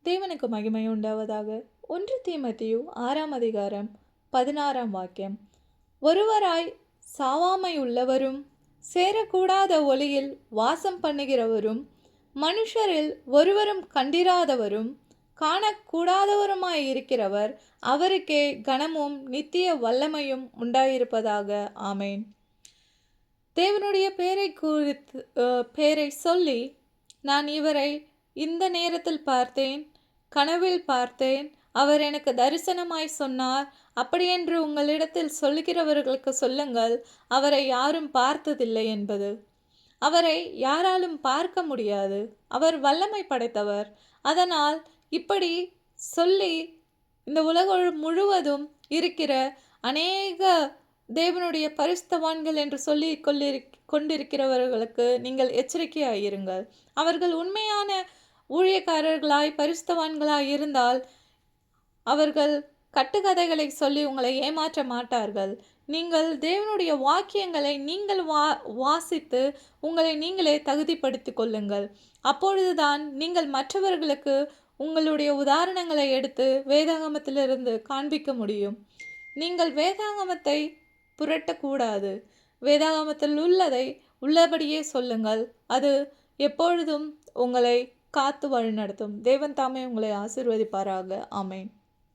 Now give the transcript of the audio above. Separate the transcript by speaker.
Speaker 1: தேவனுக்கு மகிமை உண்டாவதாக. 1 தீமோத்தேயு 6ஆம் அதிகாரம் 16ஆம் வாக்கியம். ஒருவராய் சாவாமை உள்ளவரும் சேரக்கூடாத ஒளியில் வாசம் பண்ணுகிறவரும் மனுஷரில் ஒருவரும் கண்டிராதவரும் காணக்கூடாதவருமாயிருக்கிறவர் அவருக்கே கனமும் நித்திய வல்லமையும் உண்டாயிருப்பதாக. ஆமேன். தேவனுடைய பேரை சொல்லி, நான் இவரை இந்த நேரத்தில் பார்த்தேன், கனவில் பார்த்தேன், அவர் எனக்கு தரிசனமாய் சொன்னார், அப்படியென்று உங்களிடத்தில் சொல்லுகிறவர்களுக்கு சொல்லுங்கள், அவரை யாரும் பார்த்ததில்லை என்பது. அவரை யாராலும் பார்க்க முடியாது. அவர் வல்லமை படைத்தவர். அதனால் இப்படி சொல்லி இந்த உலகம் முழுவதும் இருக்கிற அநேக தேவனுடைய பரிசுத்தவான்கள் என்று சொல்லி கொண்டிருக்கிறவர்களுக்கு நீங்கள் எச்சரிக்கையாயிருங்கள். அவர்கள் உண்மையான ஊழியக்காரர்களாய் பரிசுத்தவான்களாய் இருந்தால் அவர்கள் கட்டுக்கதைகளை சொல்லி உங்களை ஏமாற்ற மாட்டார்கள். நீங்கள் தேவனுடைய வாக்கியங்களை நீங்கள் வாசித்து உங்களை நீங்களே தகுதிப்படுத்தி கொள்ளுங்கள். அப்பொழுதுதான் நீங்கள் மற்றவர்களுக்கு உங்களுடைய உதாரணங்களை எடுத்து வேதாகமத்திலிருந்து காண்பிக்க முடியும். நீங்கள் வேதாகமத்தை புரட்டக்கூடாது. வேதாகமத்தில் உள்ளதை உள்ளபடியே சொல்லுங்கள். அது எப்பொழுதும் உங்களை காத்து வழிநடத்தும். தேவன் தாமே உங்களை ஆசீர்வதிப்பாராக. ஆமேன்.